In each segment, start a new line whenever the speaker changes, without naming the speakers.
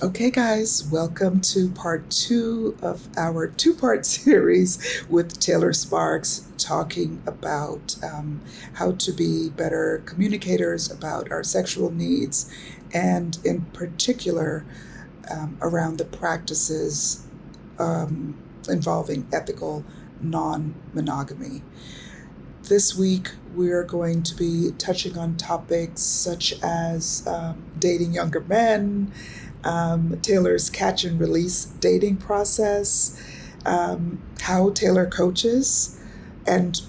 Okay, guys, welcome to part two of our two-part series with Taylor Sparks, talking about how to be better communicators about our sexual needs, and in particular, around the practices involving ethical non-monogamy. This week, we're going to be touching on topics such as dating younger men, Taylor's catch and release dating process, how Taylor coaches, and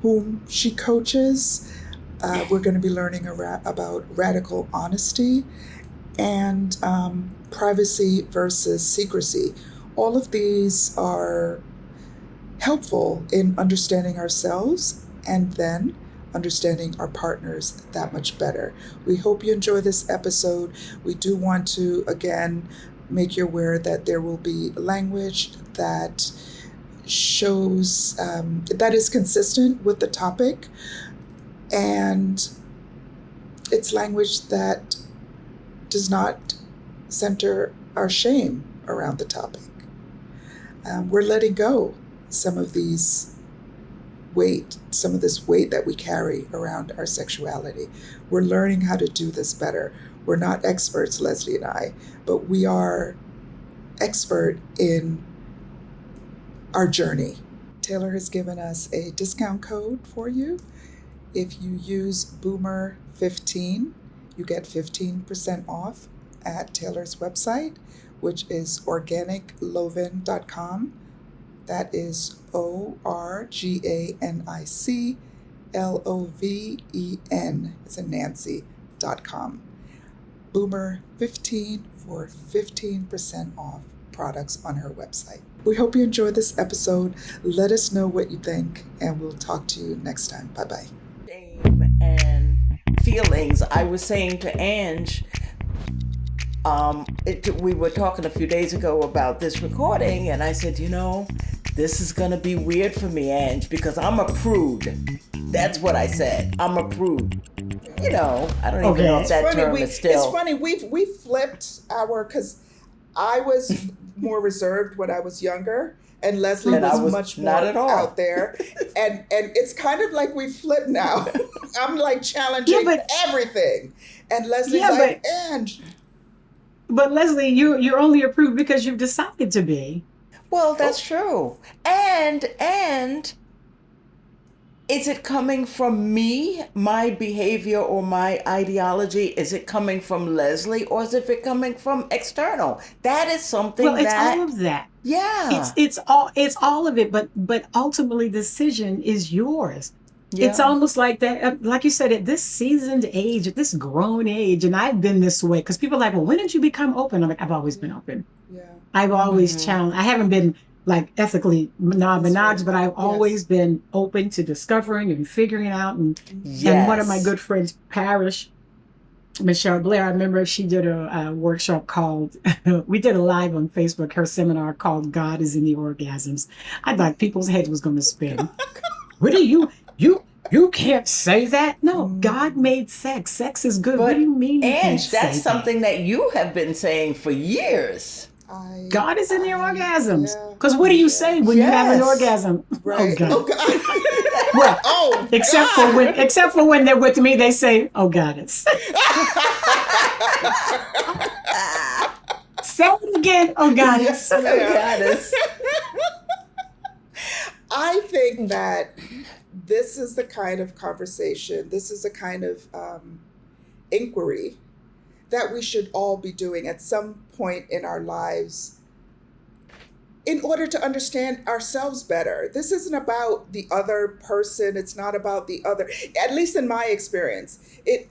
whom she coaches. We're going to be learning about radical honesty and privacy versus secrecy. All of these are helpful in understanding ourselves and then understanding our partners that much better. We hope you enjoy this episode. We do want to, again, make you aware that there will be language that shows that is consistent with the topic, and it's language that does not center our shame around the topic. We're letting go some of this weight that we carry around our sexuality. We're learning how to do this better. We're not experts, Leslie and I, but we are expert in our journey. Taylor has given us a discount code for you. If you use Boomer15, you get 15% off at Taylor's website, which is organicloven.com. That is ORGANICLOVEN. It's a Nancy.com. Boomer15 for 15% off products on her website. We hope you enjoyed this episode. Let us know what you think, and we'll talk to you next time. Bye-bye.
Shame and feelings. I was saying to Angie, we were talking a few days ago about this recording, and I said, this is going to be weird for me, Angie, because I'm a prude. That's what I said. I'm a prude. I don't even know if that term is still...
It's funny, we flipped because I was more reserved when I was younger, and Leslie was much more
not at all
out there. And it's kind of like we flipped now. I'm like challenging everything. And Leslie's Angie.
But Leslie, you're only a prude because you've decided to be.
Well, that's true. And is it coming from me, my behavior or my ideology? Is it coming from Leslie, or is it coming from external? That is something
it's all of that.
Yeah.
It's all of it, but ultimately the decision is yours. Yeah. It's almost like that, like you said, at this seasoned age, at this grown age, and I've been this way, because people are like, well, when did you become open? I'm like, I've always been open. Yeah. I've always challenged. I haven't been like ethically non-monogamous, but I've always been open to discovering and figuring out. And one of my good friends, Parrish, Michelle Blair, I remember she did a workshop called, we did a live on Facebook, her seminar called God is in the Orgasms. I thought people's heads was going to spin. What are you can't say that? No, God made sex. Sex is good. What do you mean?
Ange, that's something that you have been saying for years.
God is in the orgasms. Because what do you say when you have an orgasm?
Right.
Oh God. Well, except for when they're with me, they say, "Oh goddess." Say it again. Oh goddess.
Oh goddess.
I think that this is the kind of conversation, this is the kind of inquiry that we should all be doing at some point in our lives in order to understand ourselves better. This isn't about the other person. It's not about the other, at least in my experience. It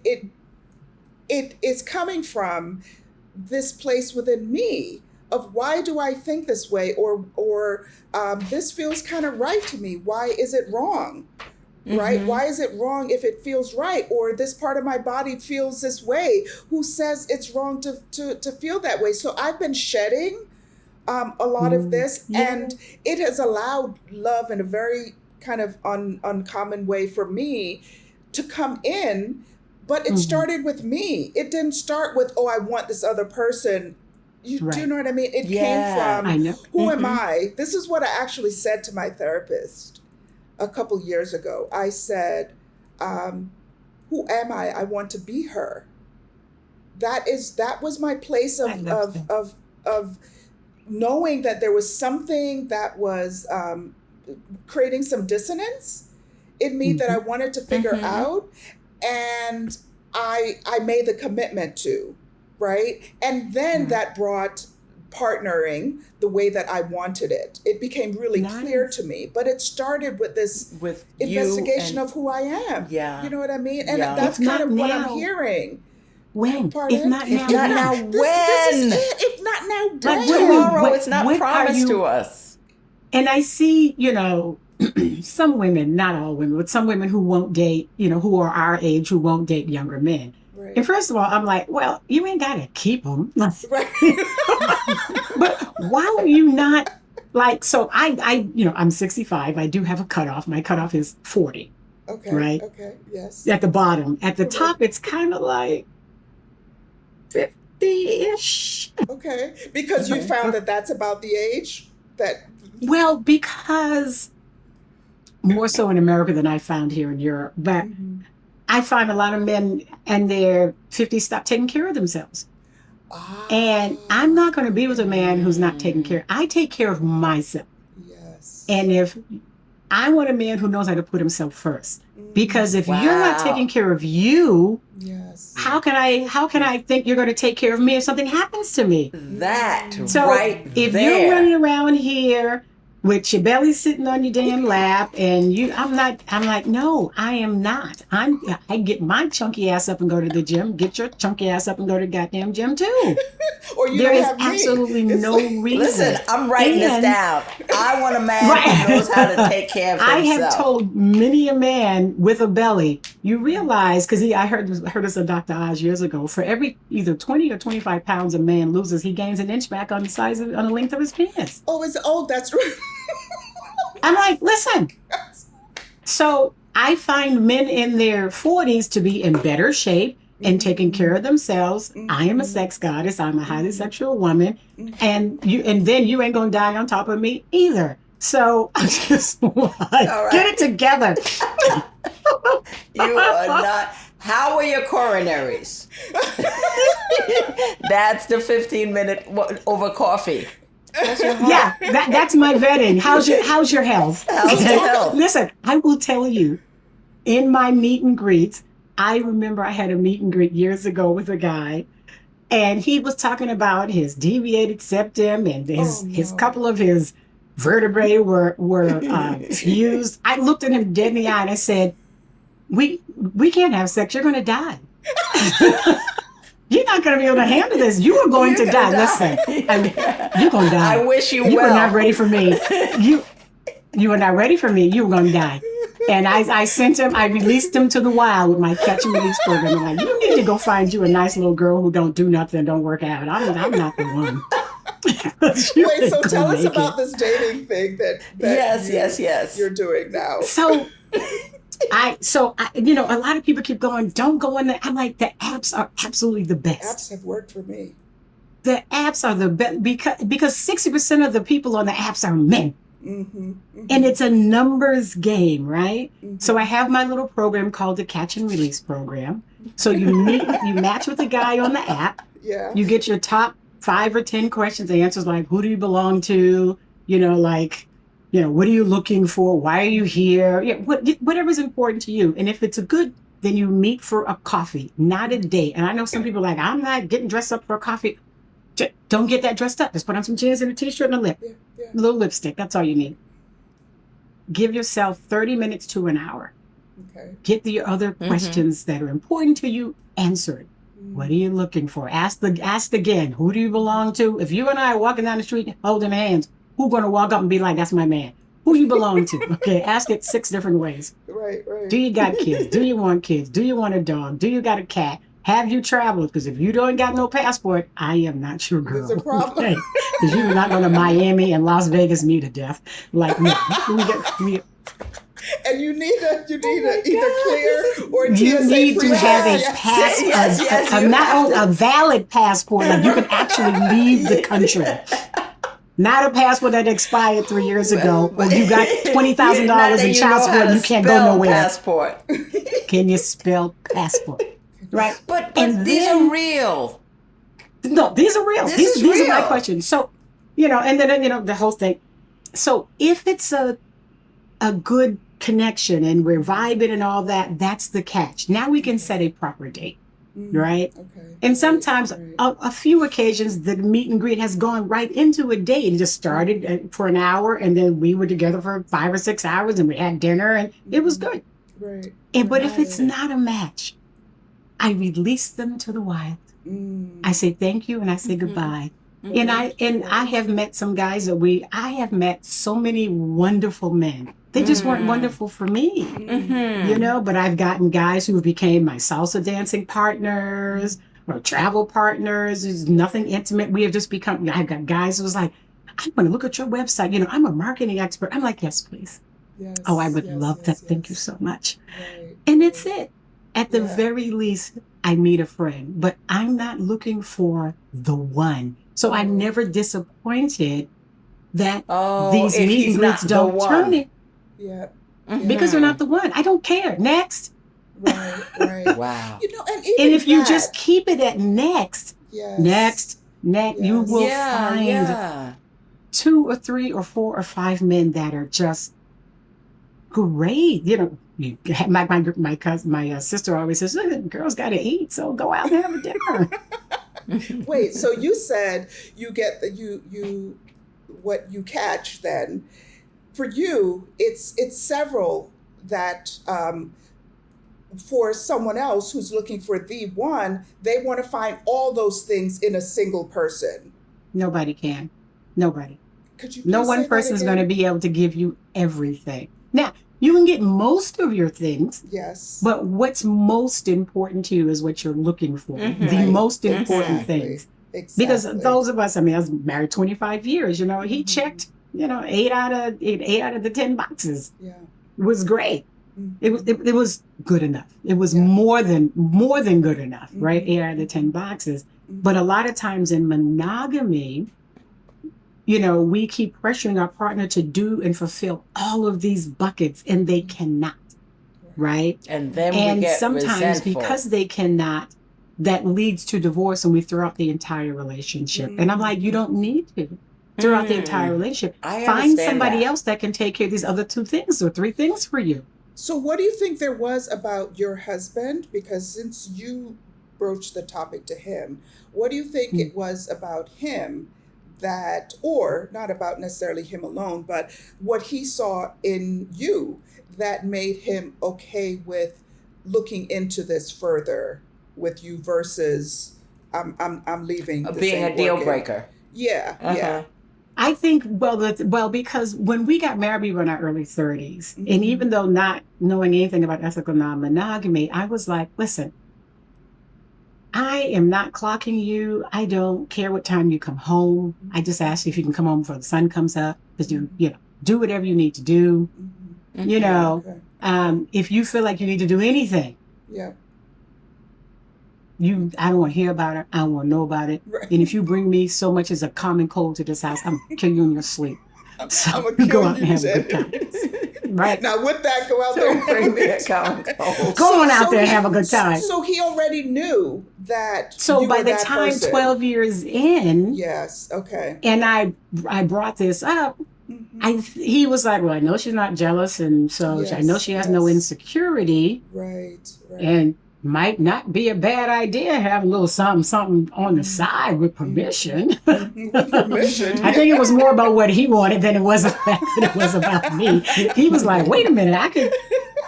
is coming from this place within me of why do I think this way, or this feels kind of right to me. Why is it wrong? Right? Mm-hmm. Why is it wrong if it feels right? Or this part of my body feels this way. Who says it's wrong to feel that way? So I've been shedding a lot of this, and it has allowed love in a very kind of uncommon way for me to come in. But it started with me. It didn't start with, oh, I want this other person Do you know what I mean? It came from,
I know.
who am I? This is what I actually said to my therapist a couple years ago. I said, who am I? I want to be her. That was my place of knowing that there was something that was creating some dissonance in me that I wanted to figure out, and I made the commitment to, right? And then that brought partnering the way that I wanted it. It became really clear to me, but it started with this investigation of who I am.
Yeah.
You know what I mean? And that's kind of what I'm hearing.
When?
Pardon?
If not now,
if not now, when?
This is it. If not now, when?
Tomorrow, it's not promised to us.
And I see, some women, not all women, but some women who won't date, who are our age, who won't date younger men. Right. And first of all, I'm like, well, you ain't got to keep them.
Right.
But why are you not so I'm 65. I do have a cutoff. My cutoff is 40.
Okay.
Right.
Okay. Yes.
At the bottom. At the top, it's kind of like 50-ish.
Okay. Because you found that that's about the age that.
Well, because more so in America than I found here in Europe, but I find a lot of men and their 50s stop taking care of themselves. And I'm not going to be with a man who's not taking care. I take care of myself.
Yes.
And if I want a man who knows how to put himself first, because if you're not taking care of you, how can I think you're going to take care of me if something happens to me? If you're running around here with your belly sitting on your damn lap, and I'm like, no, I am not. I get my chunky ass up and go to the gym. Get your chunky ass up and go to the goddamn gym too.
Or you
there
don't
is
have
absolutely
me.
no reason.
Listen, I'm writing this down. I want a man who knows how to take care of himself.
I have told many a man with a belly, you realize, because I heard this of Dr. Oz years ago, for every either 20 or 25 pounds a man loses, he gains an inch back on the length of his penis.
That's right.
I'm like, listen. So I find men in their 40s to be in better shape and taking care of themselves. I am a sex goddess. I'm a highly sexual woman, and then you ain't gonna die on top of me either. So I just get it together.
You are not. How are your coronaries? That's the 15-minute over coffee.
Yeah, that's my vetting. How's your health?
How's your health?
Listen, I will tell you, in my meet and greets, I remember I had a meet and greet years ago with a guy, and he was talking about his deviated septum and his couple of his vertebrae were fused. I looked at him dead in the eye and I said, "We can't have sex. You're going to die." You're not going to be able to handle this. You are going to die. Listen, you're going to die.
I wish you
were
well.
not ready for me. You were not ready for me. You were going to die. And I sent him, I released him to the wild with my catch and release program. I'm like, you need to go find you a nice little girl who don't do nothing, don't work out. I'm not the one.
Wait, so tell us about this dating thing that
yes.
you're doing now.
So a lot of people keep going, don't go in there. I'm like, the apps are absolutely the best.
Apps have worked for me.
The apps are the best because 60% of the people on the apps are men. And it's a numbers game, right? So I have my little program called the Catch and Release program. So you match with a guy on the app.
Yeah.
You get your top 5 or 10 questions, answers like, who do you belong to? What are you looking for? Why are you here? Yeah, whatever's important to you. And if it's a good, then you meet for a coffee, not a date. And I know some people are like, I'm not getting dressed up for a coffee. Don't get that dressed up. Just put on some jeans and a t-shirt and a a little lipstick. That's all you need. Give yourself 30 minutes to an hour.
Okay.
Get the other questions that are important to you answered. What are you looking for? Ask again. Who do you belong to? If you and I are walking down the street holding hands, who's going to walk up and be like, that's my man? Who you belong to? Okay, ask it 6 different ways.
Right.
Do you got kids? Do you want kids? Do you want a dog? Do you got a cat? Have you traveled? Because if you don't got no passport, I am not your girl.
There's a problem.
Because you're not going to Miami and Las Vegas me to death. Like, no.
And you need a either
God,
clear or
You
TSA
need to
free
have a
pass.
pass,
Yes, you
not
have
only
to.
a valid passport, like you can actually leave the country. Not a passport that expired 3 years ago, or you got $20,000
Not that
in
you
child
know how
support and
to
you can't go
spell
nowhere.
passport.
Can you spell passport? Right?
But
And
these
then,
are real.
no, these are real.
This is
These are my
real.
questions. So, and then, the whole thing. So if it's a good connection and we're vibing and all that, that's the catch. Now we can set a proper date, right?
Okay.
And sometimes,
Right.
a few occasions, the meet and greet has gone right into a date and just started for an hour, and then we were together for 5 or 6 hours, and we had dinner, and it was good.
Right.
But if it's
Right.
not a match, I release them to the wild. I say thank you and I say goodbye. And I have met some guys that I have met so many wonderful men. They just weren't wonderful for me, but I've gotten guys who became my salsa dancing partners or travel partners. There's nothing intimate. We have just become, I've got guys who was like, I want to look at your website. I'm a marketing expert. I'm like, yes, please.
Yes.
Oh, I would
yes,
love
yes,
that.
yes.
Thank you so much.
Right.
And it's it. At the
Yeah.
very least, I meet a friend, but I'm not looking for the one. So I'm never disappointed that these
if
meet
he's
and greets
not the
don't turn
one.
it
Yeah.
because they're not the one. I don't care. Next.
Right. Right.
Wow.
And even
And if you
that,
just keep it at next,
yes.
next, you
Yes.
will
Yeah,
find
yeah.
2 or 3 or 4 or 5 men that are just great. My cousin, my sister always says, girls got to eat, so go out and have a dinner.
Wait, so you said you get you what you catch then. For you, it's several that for someone else who's looking for the one, they want to find all those things in a single person.
Nobody can. Nobody.
Could you
No
please
one
say that
person is going to
again?
be able to give you everything. Now, you can get most of your things,
Yes.
but what's most important to you is what you're looking for. The
Right.
most important
Exactly.
things.
Exactly.
Because those of us, I was married 25 years, he checked, 8 out of the 10 boxes.
Yeah.
It was great. It was good enough. It was
Yeah.
more than good enough, right? 8 out of the 10 boxes. But a lot of times in monogamy, we keep pressuring our partner to do and fulfill all of these buckets, and they cannot, right?
And then we
And
get
sometimes
resentful.
because they cannot, that leads to divorce, and we throw out the entire relationship. And I'm like, you don't need to throw out the entire relationship.
I
Find
understand
somebody
that.
else that can take care of these other 2 things or 3 things for you.
So what do you think there was about your husband? Because since you broached the topic to him, what do you think it was about him that, or not about necessarily him alone, but what he saw in you that made him okay with looking into this further with you versus I'm leaving. This
Being a
ain't
deal
working.
breaker.
Yeah, yeah.
I think, because when we got married, we were in our early 30s. And even though not knowing anything about ethical non-monogamy, I was like, listen, I am not clocking you. I don't care what time you come home. I just ask you if you can come home before the sun comes up, because do whatever you need to do.
Okay.
If you feel like you need to do anything,
Yeah.
I don't want to hear about it. I don't want to know about it.
Right.
And if you bring me so much as a common cold to this house, I'm going to kill you in your sleep. So
I'm gonna
go
kill
out and
you,
have a good time. Right.
Now with that, go out there and
Bring me a common cold.
Go on out there and have a good time.
So he already knew that.
So
you
by
were
the
that
time
person.
12 years in,
Yes. Okay.
and I brought this up, he was like, well, I know she's not jealous, and so I know she has no insecurity,
Right.
and might not be a bad idea having a little something on the side with permission.
With permission.
I think it was more about what he wanted than it was about me. He was like, wait a minute, I could.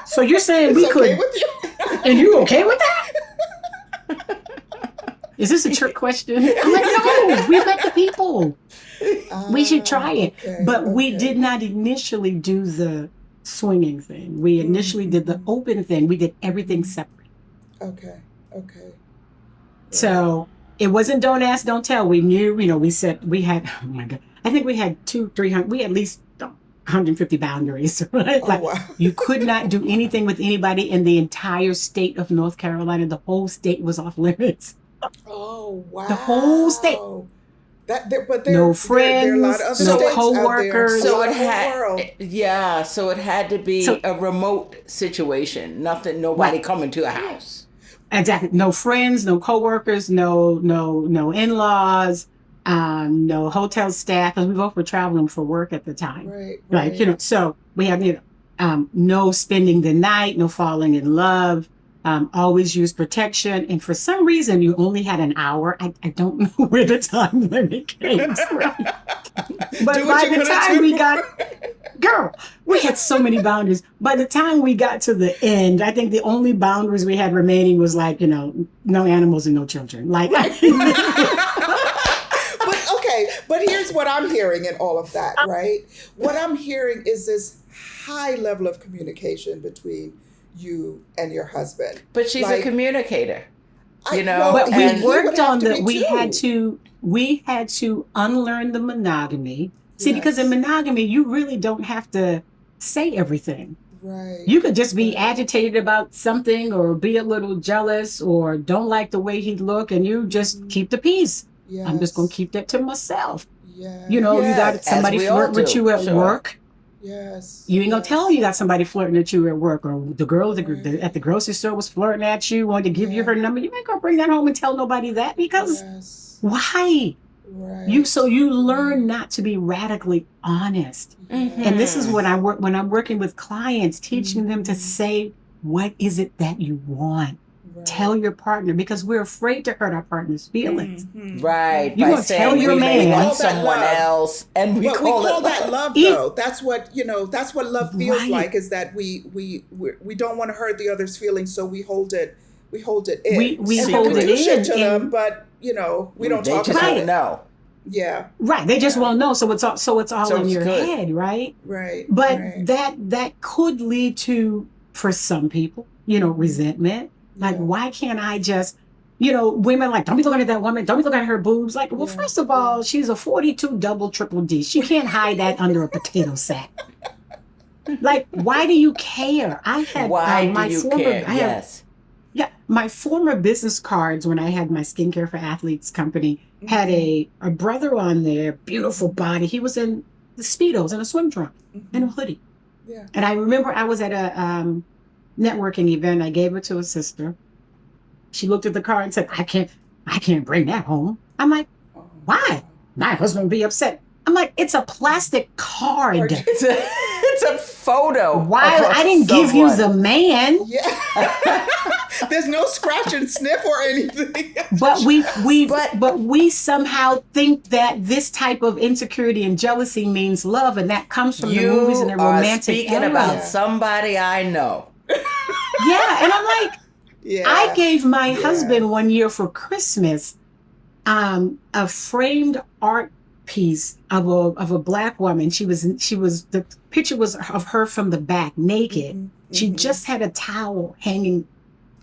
So you're saying we
It's
could,
okay with you?
and you okay with that? Is this a trick question? I'm like, no, we met the people. We should try it.
Okay,
But we
okay.
did not initially do the swinging thing. We initially did the open thing. We did everything separate.
Okay.
So it wasn't don't ask, don't tell. We knew, we said we had, oh my God, I think we had 300, we had at least 150 boundaries, right?
Oh,
Like
wow.
you could not do anything with anybody in the entire state of North Carolina. The whole state was off limits.
Oh,
The whole state.
wow. But
No
there are a lot of
friends,
other
no
states out there, a
coworkers.
So
lot
it
of whole
had,
world.
yeah. So it had to be
So
a remote situation. Nothing, nobody
right.
coming to a house.
Exactly. No friends, no coworkers, no in-laws, no hotel staff, because we both were traveling for work at the time.
Right,
Like,
right.
so we had, no spending the night, no falling in love, always use protection. And for some reason, you only had an hour. I don't know where the time limit came from. But
Do what
by
you're
the
gonna
time we
do.
got, girl, we had so many boundaries. By the time we got to the end, I think the only boundaries we had remaining was like, no animals and no children. Like,
But okay, but here's what I'm hearing in all of that, right? What I'm hearing is this high level of communication between you and your husband.
But she's a
Like,
communicator,
well,
but we
and
he would
worked
have
on
to
the,
be
we had to unlearn the monogamy. See, because in
Yes.
monogamy, you really don't have to say everything.
Right.
You could just be
Right.
agitated about something or be a little jealous or don't like the way he look, and you just keep the peace. I'm just going to
Yes.
keep that to myself.
Yes.
You
yeah,
got somebody
as we all
flirt with
do.
you at
Sure.
work.
Yes.
You ain't gonna tell
Yes.
you got somebody flirting at you at work, or the girl at
Right.
at the grocery store was flirting at you, wanted to give you
Yeah.
her number. You ain't gonna bring that home and tell nobody that, because
Yes.
why?
Right.
So you learn not to be radically honest. And this is
Mhm.
what I work when I'm working with clients, teaching them to
Mhm.
say, what is it that you want?
Right.
Tell your partner, because we're afraid to hurt our partner's feelings.
Mhm.
Right.
You
by
gonna tell
saying
your
we may
man-
want
Call that
someone
love.
else, and we
But we
call
call
it
that love,
E-
though. That's what that's what love feels
Right.
like. Is that we don't want to hurt the other's feelings, so we hold it in.
We
And
hold
we
it
do shit
in,
to them,
and
but we don't
They
talk
just
about
Right.
don't
it.
know.
Yeah.
right, they just
Yeah.
won't know. So it's all
So
in
it's
your
good.
head, right?
Right.
But
right.
that could lead to, for some people, resentment. Like,
Yeah.
why can't I just, women like, don't be looking at that woman, don't be looking at her boobs. Like, well,
Yeah,
first of all, she's a 42 double triple D. She can't hide that under a potato sack. Like, why do you care? I had
Why
my
do you
former,
care?
I have,
Yes.
yeah, my former business cards when I had my skincare for athletes company had a brother on there, beautiful body. He was in the Speedos and a swim trunk and a hoodie.
Yeah.
And I remember I was at a networking event. I gave it to a sister. She looked at the card and said, I can't bring that home. I'm like,
Oh,
why? My husband would be upset. I'm like, it's a plastic card.
It's a photo.
Why?
of
I didn't give you
someone.
the man.
Yeah. There's no scratch and sniff or anything.
But we somehow think that this type of insecurity and jealousy means love, and that comes from the movies and the
You are
romantic
speaking
era.
about
Yeah.
somebody I know.
Yeah, and I'm like,
Yeah.
I gave my
Yeah.
husband one year for Christmas a framed art piece of a black woman. She was the picture was of her from the back, naked.
Mhm,
She
mhm.
just had a towel hanging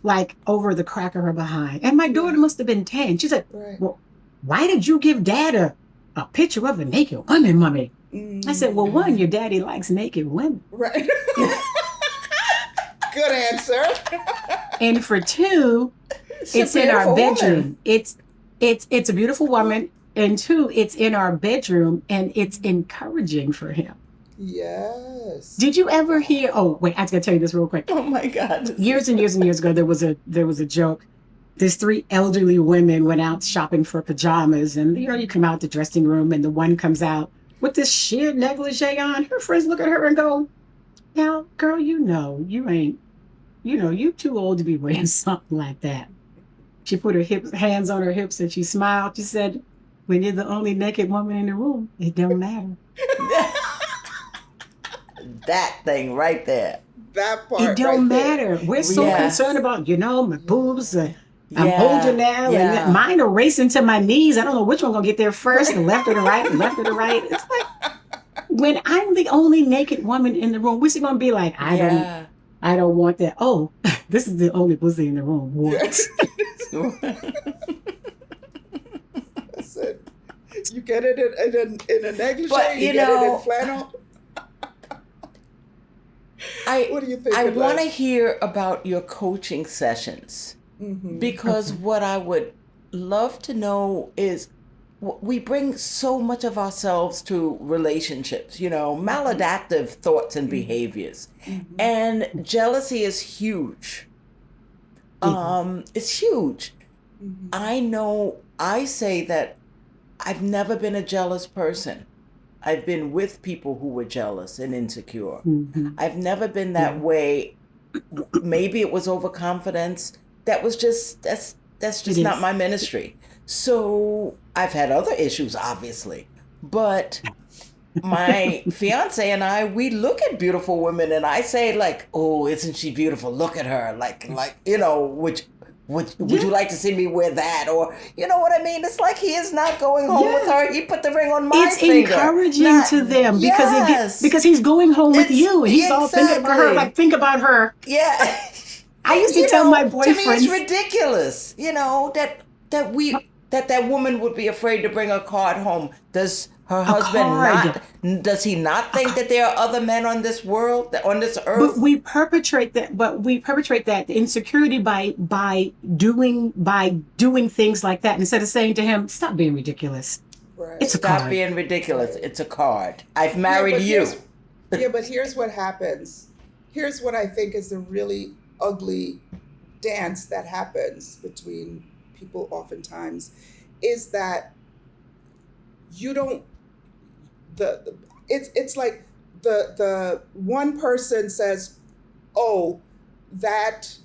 like over the crack of her behind. And my daughter must have been 10. She said,
Right.
well, why did you give dad a picture of a naked woman, mommy? I said, well, one, your daddy likes naked women.
Right. Good answer.
And for two, it's in our
beautiful
bedroom.
woman.
It's a beautiful woman. And two, it's in our bedroom, and it's encouraging for him.
Yes.
Did you ever hear? Oh, wait, I gotta tell you this real quick.
Oh my God.
Years and years and years ago, there was a joke. These three elderly women went out shopping for pajamas, and you come out the dressing room, and the one comes out with this sheer negligee on. Her friends look at her and go, "Now, girl, you ain't, you too old to be wearing something like that." She put her hands on her hips, and she smiled. She said, "When you're the only naked woman in the room, it don't matter.
That thing right there.
That part.
It don't
right there.
matter. We're so
Yes.
concerned about, my boobs. I'm
Yeah,
older now,
yeah.
and mine are racing to my knees. I don't know which one gonna get there first, the left or the right, the left or the right." It's like, when I'm the only naked woman in the room, what's it gonna be like?
Yeah.
I don't want that. Oh, this is the only pussy in the room. What?
That's it. You get it in a negligee.
But,
you
you
get it in
know-
flannel. What do you think?
I want to hear about your coaching sessions, because what I would love to know is we bring so much of ourselves to relationships, maladaptive thoughts and behaviors. And jealousy is huge. It's huge. I say that I've never been a jealous person. I've been with people who were jealous and insecure. I've never been that way. Maybe it was overconfidence. That's just not my ministry. So I've had other issues, obviously, but my fiance and I, we look at beautiful women and I say like, oh, isn't she beautiful? Look at her. Would you like to see me wear that? Or, you know what I mean? It's like he is not going home with her. He put the ring on my finger.
It's encouraging to them because he's going home with you. And he's all thinking about her, like, think about her.
Yeah.
I used to tell my boyfriends.
To me, it's ridiculous, that woman would be afraid to bring her card home. Does her husband does he not think that there are other men on this world, on this earth?
But we perpetrate that insecurity by doing things like that instead of saying to him, stop being ridiculous.
Right.
It's a card.
Stop being ridiculous. It's a card. I've married you.
But here's what happens. Here's what I think is the really ugly dance that happens between people oftentimes is that you don't it's like the one person says, oh, that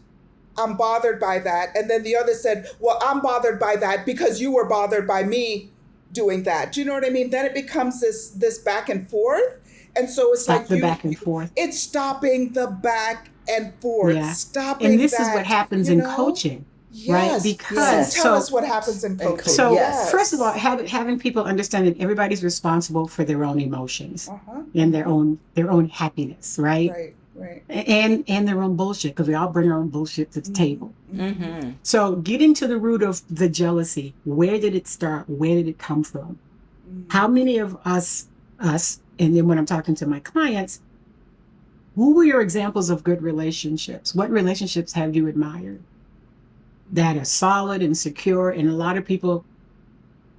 I'm bothered by that, and then the other said, well, I'm bothered by that because you were bothered by me doing that. Do you know what I mean? Then it becomes this back and forth, and so it's
Stop the back and forth.
It's stopping the back and forth.
Yeah.
Stopping
and this
that,
is what happens in coaching. Right, because
tell us what happens in coaching.
So first of all, having people understand that everybody's responsible for their own emotions and their own happiness, right?
Right.
And their own bullshit, because we all bring our own bullshit to the table. So getting to the root of the jealousy, where did it start? Where did it come from? How many of us, and then when I'm talking to my clients, who were your examples of good relationships? What relationships have you admired that are solid and secure? And a lot of people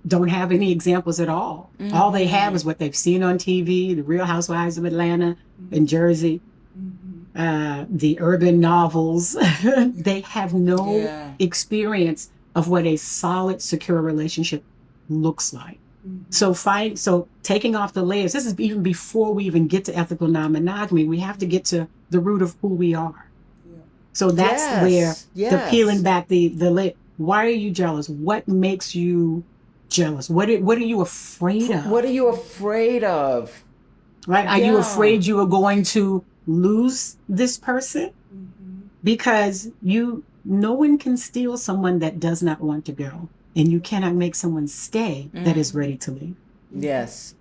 don't have any examples at all. All they have is what they've seen on TV, the Real Housewives of Atlanta and Jersey, the urban novels. They have no experience of what a solid, secure relationship looks like. So taking off the layers, this is even before we even get to ethical non-monogamy, we have to get to the root of who we are. So that's where the peeling back the layer. Why are you jealous? What makes you jealous? What are you afraid of?
What are you afraid of?
Right? Are you afraid you are going to lose this person? Because no one can steal someone that does not want to go. And you cannot make someone stay that is ready to leave.
Yes,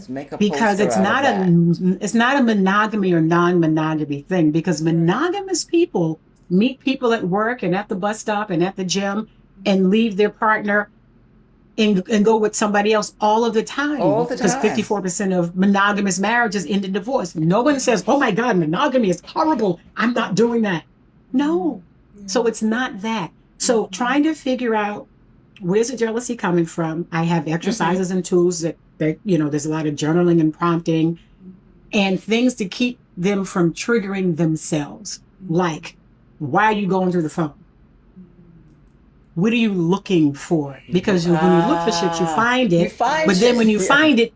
make a
because
poster
it's
out of
it's not a monogamy or non-monogamy thing. Because monogamous people meet people at work and at the bus stop and at the gym and leave their partner and go with somebody else all of the time.
All the time.
Because 54% of monogamous marriages end in divorce. No one says, "Oh my God, monogamy is horrible. I'm not doing that." No. So it's not that. So trying to figure out, where's the jealousy coming from? I have exercises and tools that there's a lot of journaling and prompting and things to keep them from triggering themselves. Like, why are you going through the phone? What are you looking for? Because when you look for shit, you find it. But then when you find it,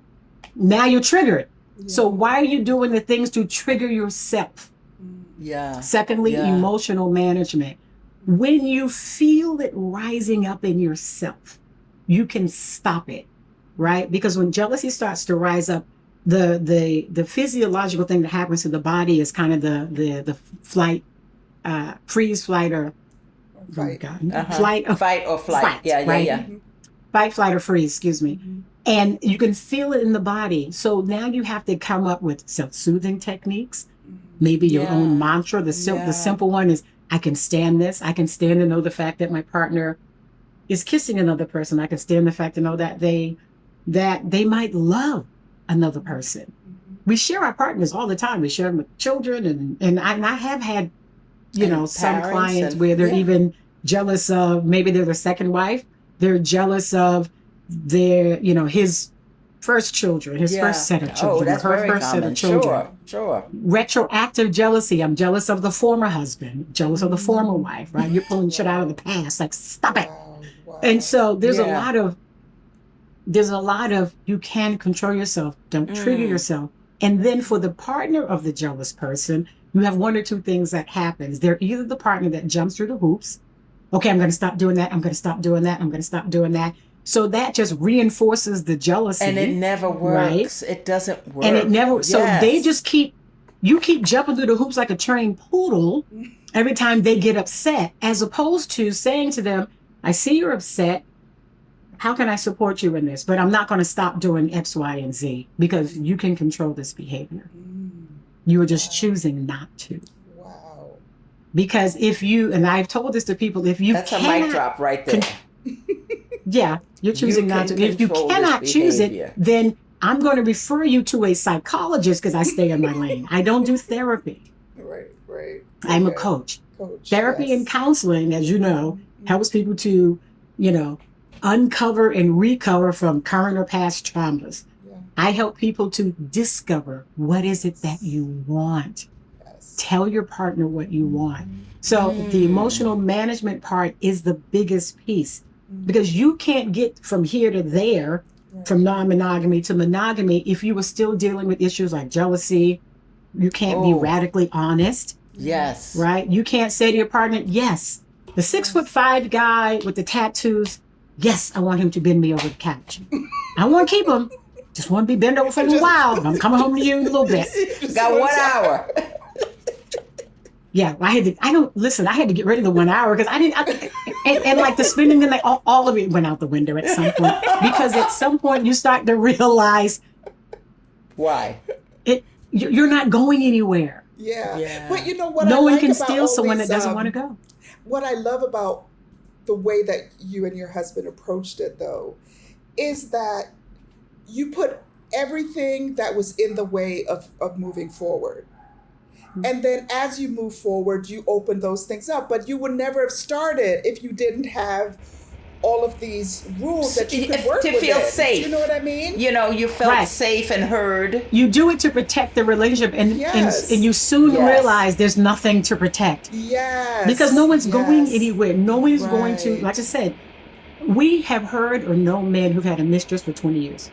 now you're triggered. So why are you doing the things to trigger yourself? Secondly, emotional management. When you feel it rising up in yourself, you can stop it, right? Because when jealousy starts to rise up, the physiological thing that happens to the body is kind of the flight, freeze, flight, or
fight.
Fight or flight. Fight, flight, or freeze, excuse me. And you can feel it in the body. So now you have to come up with self-soothing techniques, maybe your own mantra. The simple one is, I can stand this. I can stand to know the fact that my partner is kissing another person. I can stand the fact to know that they might love another person. we share our partners all the time. We share them with children, and I have had, some
parents
clients where they're even jealous of, maybe they're the second wife. They're jealous of their, his first children, his first set of children,
that's
her
very
first set
common.
of children.
Sure.
Retroactive jealousy. I'm jealous of the former husband, jealous of the former wife, right? You're pulling shit out of the past. Like, stop it.
Wow.
And so there's a lot of, you can control yourself. Don't trigger yourself. And then for the partner of the jealous person, you have one or two things that happens. They're either the partner that jumps through the hoops. Okay, I'm going to stop doing that. I'm going to stop doing that. I'm going to stop doing that. So that just reinforces the jealousy.
And it never works. Right? It doesn't work.
And it never, so they just you keep jumping through the hoops like a trained poodle every time they get upset, as opposed to saying to them, I see you're upset. How can I support you in this? But I'm not going to stop doing X, Y, and Z because you can control this behavior. You are just choosing not to.
Wow.
Because if you, and I've told this to people, if you
That's a mic drop right there.
Yeah, you're choosing not to. If you cannot choose it, then I'm going to refer you to a psychologist because I stay in my lane. I don't do therapy.
Right.
I'm a coach. Therapy and counseling, as you know, helps people to, uncover and recover from current or past traumas. Yeah. I help people to discover what is it that you want. Yes. Tell your partner what you want. So the emotional management part is the biggest piece. Because you can't get from here to there, from non-monogamy to monogamy, if you were still dealing with issues like jealousy. You can't be radically honest.
Yes.
Right? You can't say to your partner, yes, the 6'5" guy with the tattoos, yes, I want him to bend me over the couch. I want to keep him. Just want to be bent over for a little while. I'm coming home to you in a little bit.
Got 1 hour.
Yeah, I had to get rid of the 1 hour because and like the spending the night, all of it went out the window at some point. Because at some point you start to realize
why
you're not going anywhere.
Yeah. But you know what?
No one
like
can
about
steal someone
these,
that doesn't want to go.
What I love about the way that you and your husband approached it, though, is that you put everything that was in the way of moving forward. And then as you move forward, you open those things up. But you would never have started if you didn't have all of these rules that you could work
to
with
feel
it.
safe.
Do you know what I mean?
You felt safe and heard.
You do it to protect the relationship, and you soon realize there's nothing to protect.
Yes.
Because no one's going anywhere. No one's going to, like I said, we have heard or known men who've had a mistress for 20 years.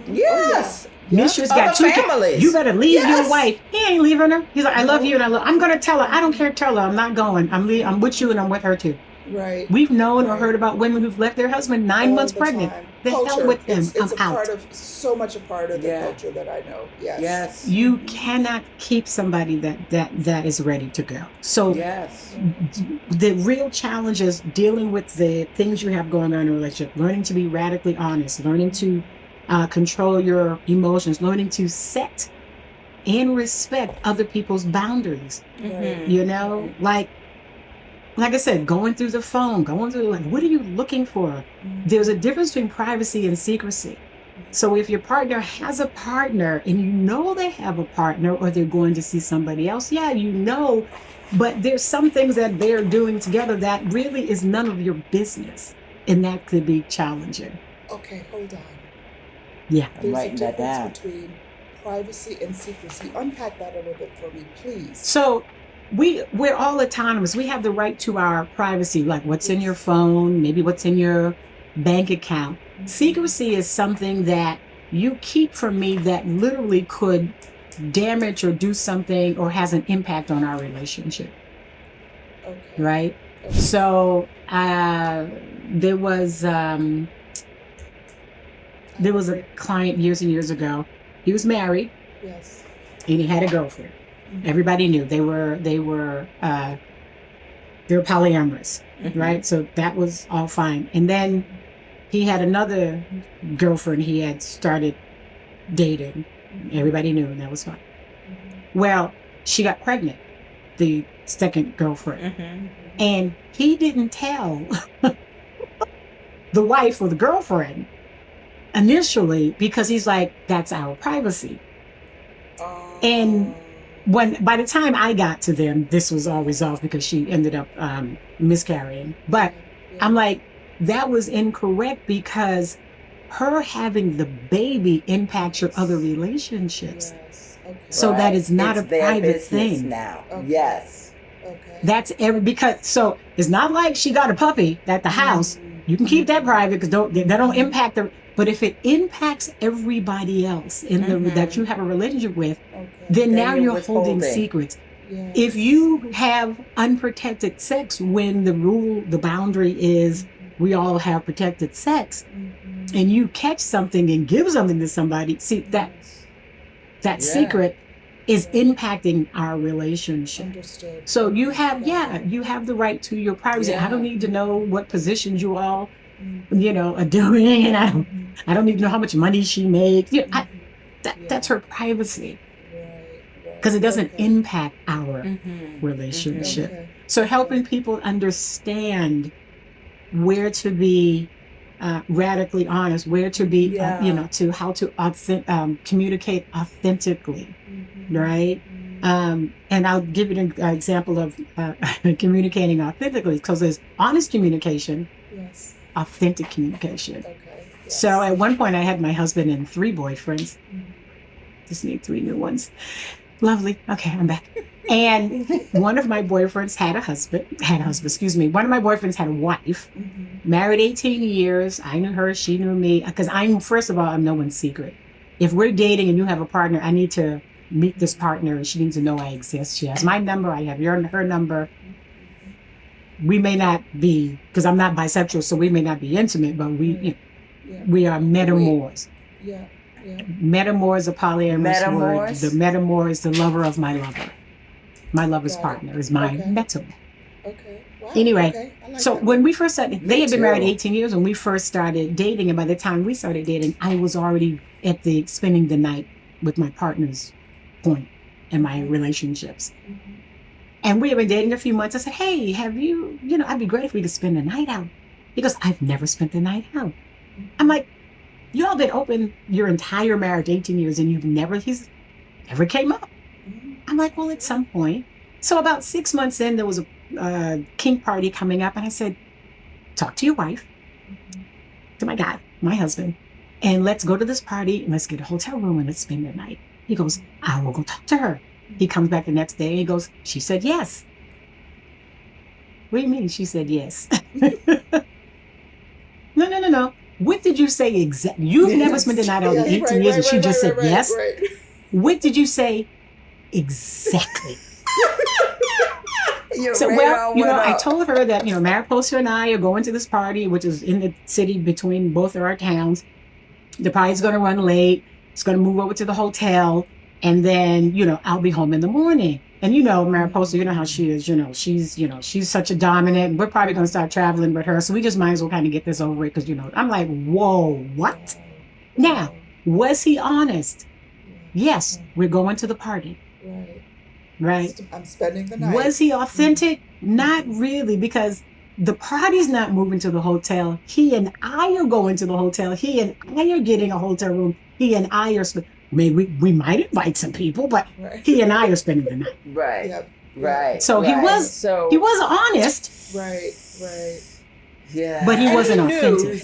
Yes.
Mistress got 2 families. You better leave your wife. He ain't leaving her. He's like, I love you, and I'm going to tell her. I don't care. Tell her I'm not going. I'm with you, and I'm with her too.
Right.
We've known or heard about women who've left their husband 9 months pregnant. The hell with them.
It's
I'm out.
So much a part of the culture that I know. Yes.
You cannot keep somebody that is ready to go. So the real challenge is dealing with the things you have going on in a relationship, learning to be radically honest, learning to control your emotions, learning to set and respect other people's boundaries. Like I said, going through the phone, what are you looking for? There's a difference between privacy and secrecy. So if your partner has a partner and you know they have a partner or they're going to see somebody else, but there's some things that they're doing together that really is none of your business. And that could be challenging.
Okay, hold on.
Yeah.
There's a difference between privacy and secrecy. Unpack that a little bit for me, please.
So we're all autonomous. We have the right to our privacy, like what's in your phone, maybe what's in your bank account. Secrecy is something that you keep from me that literally could damage or do something or has an impact on our relationship. Okay. Right? Okay. So there was a client years and years ago. He was married.
Yes.
And he had a girlfriend. Everybody knew they were polyamorous, right? So that was all fine. And then he had another girlfriend he had started dating. Everybody knew, and that was fine. Well, she got pregnant, the second girlfriend, and he didn't tell the wife or the girlfriend initially because he's like, that's our privacy. And by the time I got to them, this was all resolved because she ended up miscarrying. But I'm like, that was incorrect because her having the baby impacts your other relationships.
Yes. Okay.
So that is not
It's
a
their
private
business
thing.
now.
Okay.
Yes.
Okay.
That's because so it's not like she got a puppy at the house. You can keep that private because that don't impact the. But if it impacts everybody else in the that you have a relationship with,
Okay.
then now
you're
you're holding
withholding.
secrets.
Yes.
If you have unprotected sex when the boundary is we all have protected sex, and you catch something and give something to somebody, see that
Yeah.
secret is impacting our relationship.
Understood.
So you
Okay.
have
Got it.
you have the right to your privacy. I don't
Yeah.
need to know what positions you all are doing, and I don't need to know how much money she makes. That's her privacy
Right.
because it doesn't
Okay.
impact our relationship.
Okay.
So helping people understand where to be radically honest, where to be,
Yeah.
to how to communicate authentically, right? And I'll give you an example of communicating authentically because there's honest communication,
Yes.
authentic communication.
Okay. Yes.
So at one point I had my husband and 3 boyfriends. Just need 3 new ones. Lovely. Okay, I'm back. And one of my boyfriends had a husband, excuse me. One of my boyfriends had a wife, married 18 years. I knew her, she knew me. Because first of all, I'm no one's secret. If we're dating and you have a partner, I need to meet this partner and she needs to know I exist. She has my number, I have her number. We may not be, because I'm not bisexual, so we may not be intimate, but we are metamors.
Yeah.
Metamor is a polyamorous word.
Metamors?
The metamor is the lover of my lover. My lover's
Got it.
partner is my
Okay.
metamor.
Okay. Wow.
Anyway,
Okay. I like
so
that
when
one.
we first started, they had been married
too.
18 years when we first started dating. And by the time we started dating, I was already at the spending the night with my partner's point in my relationships. And we had been dating a few months. I said, hey, have you, I'd be great if we could spend the night out. He goes, I've never spent the night out. I'm like, you all been open your entire marriage, 18 years, and he's never came up. I'm like, well, at some point. So about 6 months in, there was a kink party coming up. And I said, talk to your wife, to my guy, my husband, and let's go to this party and let's get a hotel room and let's spend the night. He goes, I will go talk to her. He comes back the next day and he goes, she said yes. What do you mean she said yes? No. What did you say exactly? You've never spent the night out in 18 years and she just said yes?
Right.
What did you say exactly? So, I told her that, Mariposa and I are going to this party, which is in the city between both of our towns. The party's going to run late. It's going to move over to the hotel. And then, I'll be home in the morning. And, Mariposa, you know how she is, she's such a dominant. We're probably going to start traveling with her. So we just might as well kind of get this over with because, I'm like, whoa, what? Now, was he honest? Yes, we're going to the party. Right.
I'm spending the night.
Was he authentic? Not really, because the party's not moving to the hotel. He and I are going to the hotel. He and I are getting a hotel room. He and I are maybe we might invite some people, but he and I are spending the night.
Right.
Yep.
Right.
So
right.
he was honest.
Right.
Yeah.
But he wasn't authentic.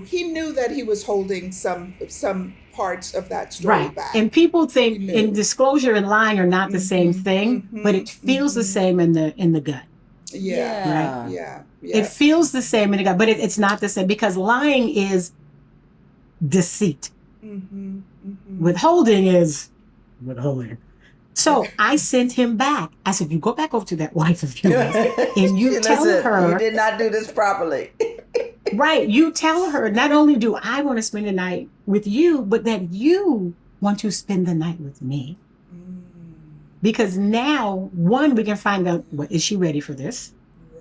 He knew that he was holding some parts of that story back.
And people think in disclosure and lying are not the same thing, but it feels the same in the gut.
Yeah.
Right?
Yeah.
It feels the same in the gut, but it's not the same because lying is deceit. Withholding is withholding. So I sent him back. I said, you go back over to that wife of yours and you tell her.
You did not do this properly.
Right. You tell her, not only do I want to spend the night with you, but that you want to spend the night with me. Because now, one, we can find out, is she ready for this?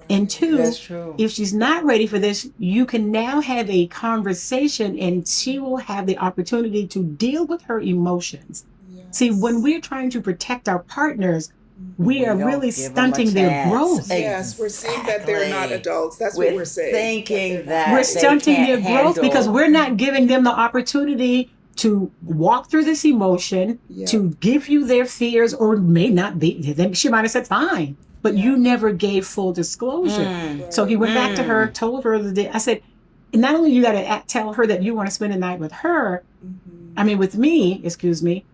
And two,
that's true.
If she's not ready for this, you can now have a conversation and she will have the opportunity to deal with her emotions. Yes. See, when we're trying to protect our partners, we are really stunting their growth.
Yes, we're seeing that they're not adults. That's what we're saying.
Thinking that
we're stunting their growth because we're not giving them the opportunity to walk through this emotion, to give you their fears, or may not be. Then she might have said fine, but you never gave full disclosure. So he went back to her, told her the day. I said, not only you got to tell her that you want to spend the night with her, I mean with me, excuse me,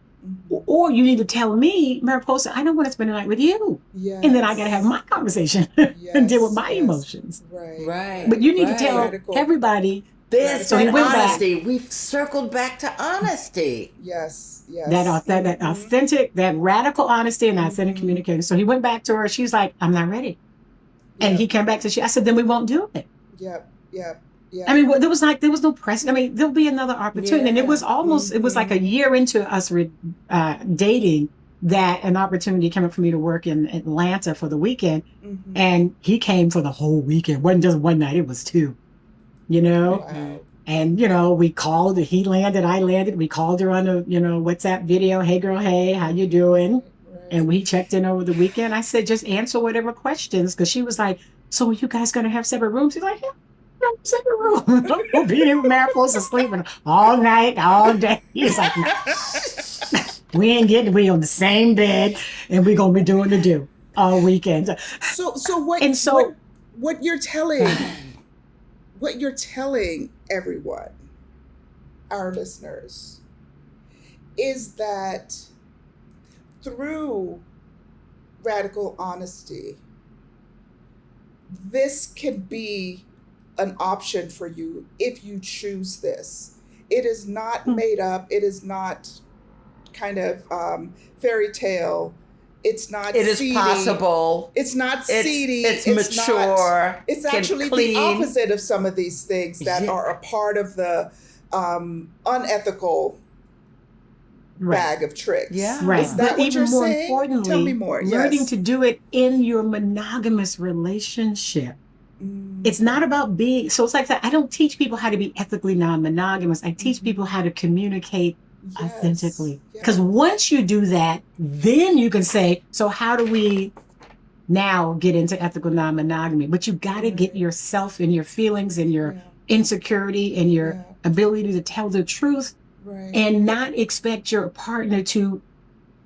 or you need to tell me, Mariposa, I don't want to spend the night with you. And then I got to have my conversation and deal with my emotions.
Right.
But you need to tell everybody.
There's that honesty. We've circled back to honesty.
Yes.
That authentic, that radical honesty and authentic communication. So he went back to her. She's like, I'm not ready. And he came back to I said, then we won't do it.
Yep.
I mean, there was no precedent. I mean, there'll be another opportunity. And it was almost, it was like a year into us dating that an opportunity came up for me to work in Atlanta for the weekend. And he came for the whole weekend. It wasn't just one night, it was two. You know?
Wow.
And, we called, he landed, I landed. We called her on a, WhatsApp video. Hey, girl, hey, how you doing? Right. And we checked in over the weekend. I said, just answer whatever questions. Because she was like, so are you guys going to have separate rooms? He's like, yeah, no, separate room. We'll be there with Mariposa sleeping all night, all day. He's like, no. we on the same bed, and we're going to be doing the do all weekend.
So what you're telling... What you're telling everyone, our listeners, is that through radical honesty, this can be an option for you if you choose this. It is not made up. It is not kind of fairy tale. It's not
It
seedy.
is possible.
It's not seedy.
It's mature.
It's actually the opposite of some of these things that are a part of the unethical bag of tricks.
Yeah. Right.
Is that
but
what
even
you're
more
saying?
importantly,
Tell me more.
Learning to do it in your monogamous relationship. It's not about being, so it's like that. I don't teach people how to be ethically non-monogamous. I teach people how to communicate authentically. Because once you do that, then you can say, so how do we now get into ethical non-monogamy? But you got to get yourself and your feelings and your insecurity and your ability to tell the truth and not expect your partner to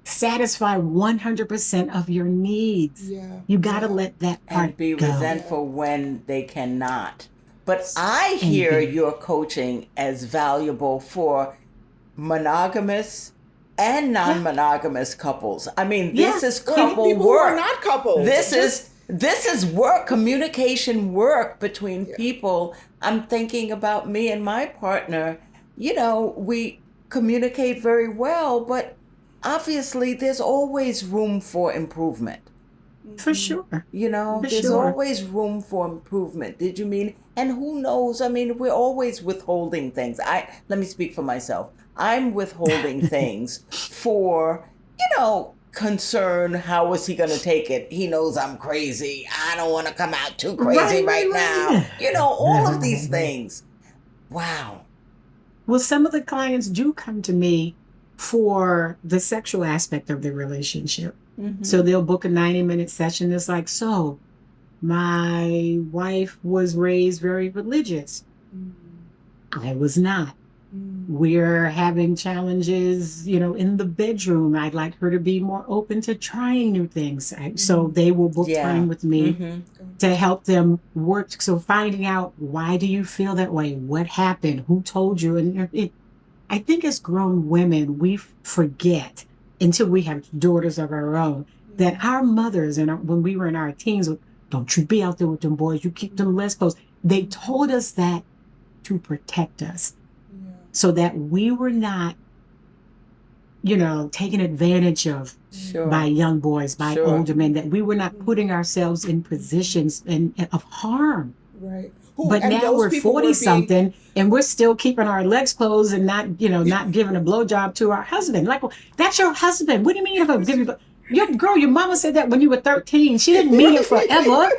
satisfy 100% of your needs. You got to let that part
and be
go.
resentful when they cannot. But I hear your coaching as valuable for monogamous and non-monogamous couples. I mean, this is couple
people
work.
Who are not couples.
This is work, communication work between people. I'm thinking about me and my partner. We communicate very well, but obviously there's always room for improvement.
For sure.
There's always room for improvement. Did you mean? And who knows? I mean, we're always withholding things. Let me speak for myself. I'm withholding things for, concern. How is he going to take it? He knows I'm crazy. I don't want to come out too crazy right now. All of these things. Wow.
Well, some of the clients do come to me for the sexual aspect of their relationship. So they'll book a 90-minute session. It's like, so my wife was raised very religious. I was not. We're having challenges, in the bedroom. I'd like her to be more open to trying new things. So they will book time with me to help them work. So finding out, why do you feel that way? What happened? Who told you? And I think as grown women, we forget, until we have daughters of our own, that our mothers, when we were in our teens, don't you be out there with them boys. You keep them less close. They told us that to protect us. So that we were not, taken advantage of by young boys, by older men, that we were not putting ourselves in positions of harm.
Right.
But now we're 40-something and we're still keeping our legs closed and not giving a blowjob to our husband. Like, well, that's your husband. What do you mean if I give you... Your mama said that when you were 13. She didn't mean it forever.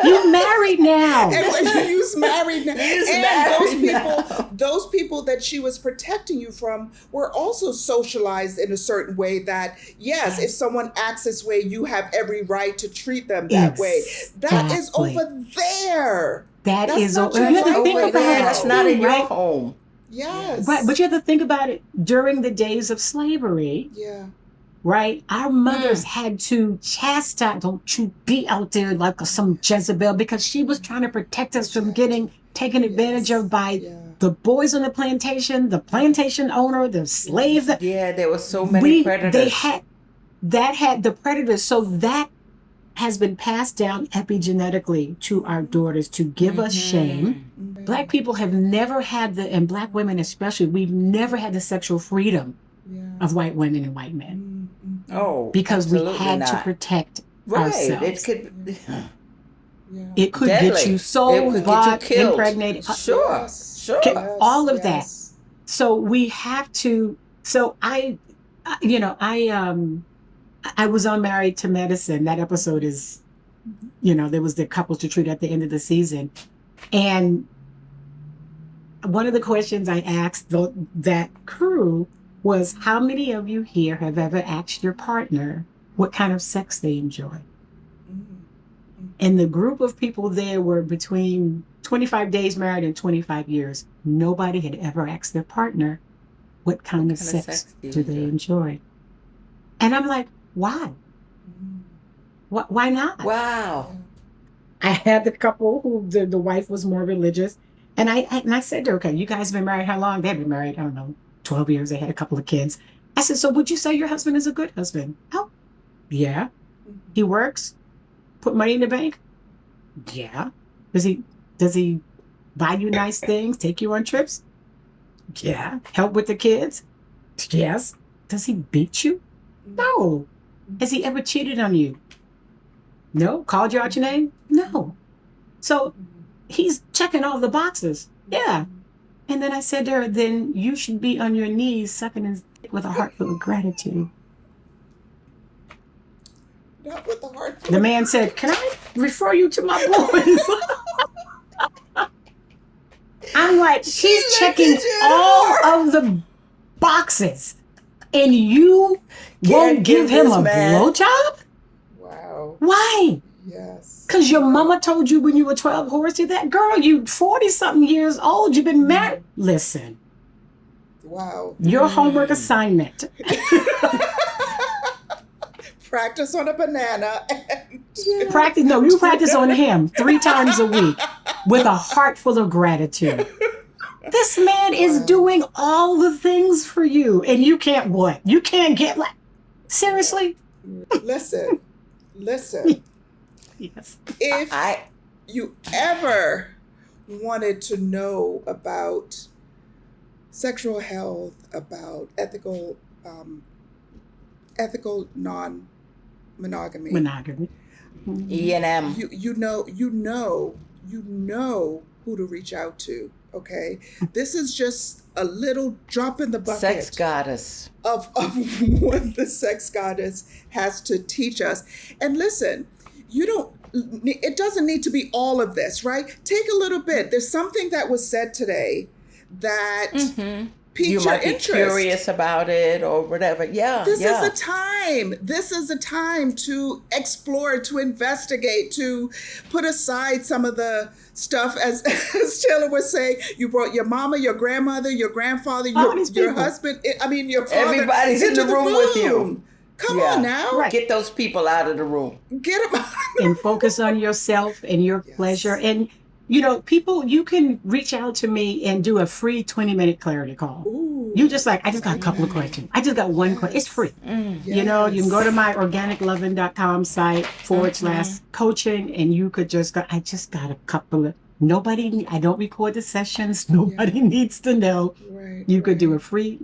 You married now.
And you's married now. And those people that she was protecting you from were also socialized in a certain way that, yes, if someone acts this way, you have every right to treat them that way. That is over there.
That's
over
there.
there.
That's not in your home.
Yes.
Right, but you have to think about it. During the days of slavery,
Yeah.
right, our mothers had to chastise, don't you be out there like some Jezebel, because she was trying to protect us from getting taken advantage of by the boys on the plantation owner, the slaves.
Yeah, there were so many predators.
They had the predators. So that has been passed down epigenetically to our daughters to give us shame. Black people have never had and Black women especially, we've never had the sexual freedom of white women and white men.
Oh,
because we had
not.
to protect
right.
ourselves.
It could
get you sold, bought, impregnated.
Sure.
All of that. So we have to. So I was on Married to Medicine. That episode is, there was the couples to treat at the end of the season. And one of the questions I asked that crew was, how many of you here have ever asked your partner what kind of sex they enjoy? And the group of people there were between 25 days married and 25 years. Nobody had ever asked their partner what kind of sex do they enjoy. And I'm like, why? Why not?
Wow.
I had the couple who the wife was more religious. And I said to her, okay, you guys have been married how long? They've been married, I don't know, 12 years. They had a couple of kids. I said, so would you say your husband is a good husband? Oh, yeah. He works, put money in the bank? Yeah. Does he buy you nice things, take you on trips? Yeah. Help with the kids? Yes. Does he beat you? No. Has he ever cheated on you? No. Called you out your name? No. So he's checking all the boxes. Yeah. And then I said to her, then you should be on your knees sucking his dick with a heart full of gratitude.
Not with the heart full.
The man said, can I refer you to my boys? I'm like, she's checking all of the boxes. And you won't give him a blowjob?
Wow.
Why?
Yes.
Because your mama told you when you were 12, Horace, that girl, you 40-something years old, you've been married. Listen.
Wow.
Your homework assignment.
Practice on a banana.
You practice on him 3 times a week with a heart full of gratitude. This man is doing all the things for you, and you can't what? You can't get like, seriously?
Listen.
Yes.
If you ever wanted to know about sexual health, about ethical non-monogamy,
E&M,
you know who to reach out to. Okay, this is just a little drop in the bucket.
Sex goddess
of what the sex goddess has to teach us. And listen, it doesn't need to be all of this, right? Take a little bit. There's something that was said today that piqued
you
your
might be
interest.
Curious about it or whatever. This
is a time. This is a time to explore, to investigate, to put aside some of the stuff, as Taylor was saying. You brought your mama, your grandmother, your grandfather, your husband. Your father.
Everybody's in the room with you.
Come on now.
Right. Get those people out of the room.
Get them out.
And focus on yourself and your pleasure. And, people, you can reach out to me and do a free 20-minute clarity call.
Ooh.
You just I just got a couple of questions. I just got one question. It's free. You can go to my organicloving.com site /coaching, and you could just go, I just got a couple of, I don't record the sessions. Nobody needs to know.
Right,
you could do a free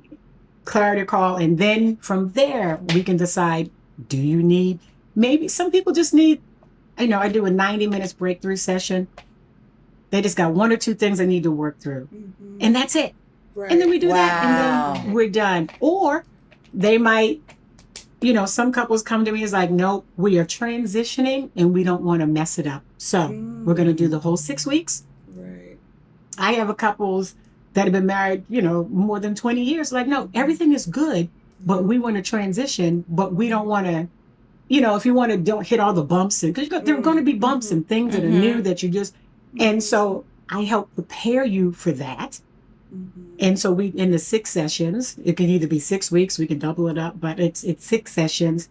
clarity call. And then from there, we can decide, do you need, maybe some people just need, I do a 90 minutes breakthrough session. They just got 1 or 2 things they need to work through. And that's it. Right. And then we do that and then we're done. Or they might, some couples come to me as like, nope, we are transitioning and we don't want to mess it up. So we're going to do the whole 6 weeks.
Right.
I have a couples that have been married, more than 20 years. Like, no, everything is good, but we want to transition, but we don't want to, if you want to, don't hit all the bumps. Because there are going to be bumps and things that are new that you just, and so I help prepare you for that. And so we, in the 6 sessions, it can either be 6 weeks, we can double it up, but it's 6 sessions.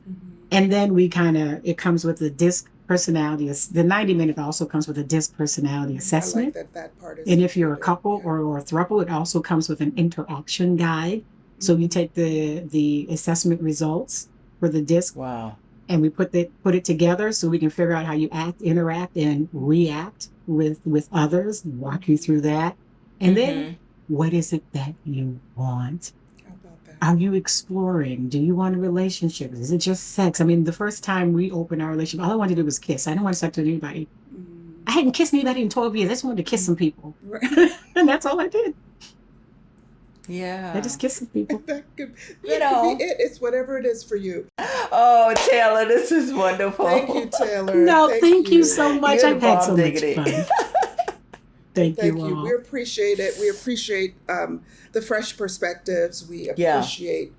And then it comes with a DISC personality. The 90-minute also comes with a DISC personality assessment.
I like that part is
and if you're a
included.
couple or a throuple, it also comes with an interaction guide. So you take the assessment results for the DISC.
Wow.
And we put it together so we can figure out how you interact and react with others, walk you through that. And then what is it that you want?
How about that?
Are you exploring? Do you want a relationship? Is it just sex? I mean, the first time we opened our relationship, all I wanted to do was kiss. I didn't want sex with anybody. I hadn't kissed anybody in 12 years. I just wanted to kiss some people. And that's all I did.
Yeah.
I just kissed some people.
That could be it. It's whatever it is for you.
Oh, Taylor, this is wonderful.
Thank you, Taylor.
No, thank you so much.
You're
I've
the
had
bomb
so much
diggity.
fun. Thank you all.
We appreciate it. We appreciate the fresh perspectives. We appreciate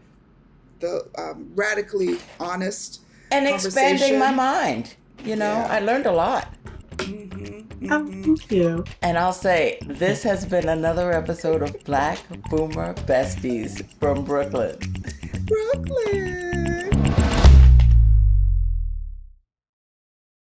the radically honest
And expanding
conversation.
my mind. I learned a lot.
Thank you.
And I'll say, this has been another episode of Black Boomer Besties from Brooklyn.
Brooklyn.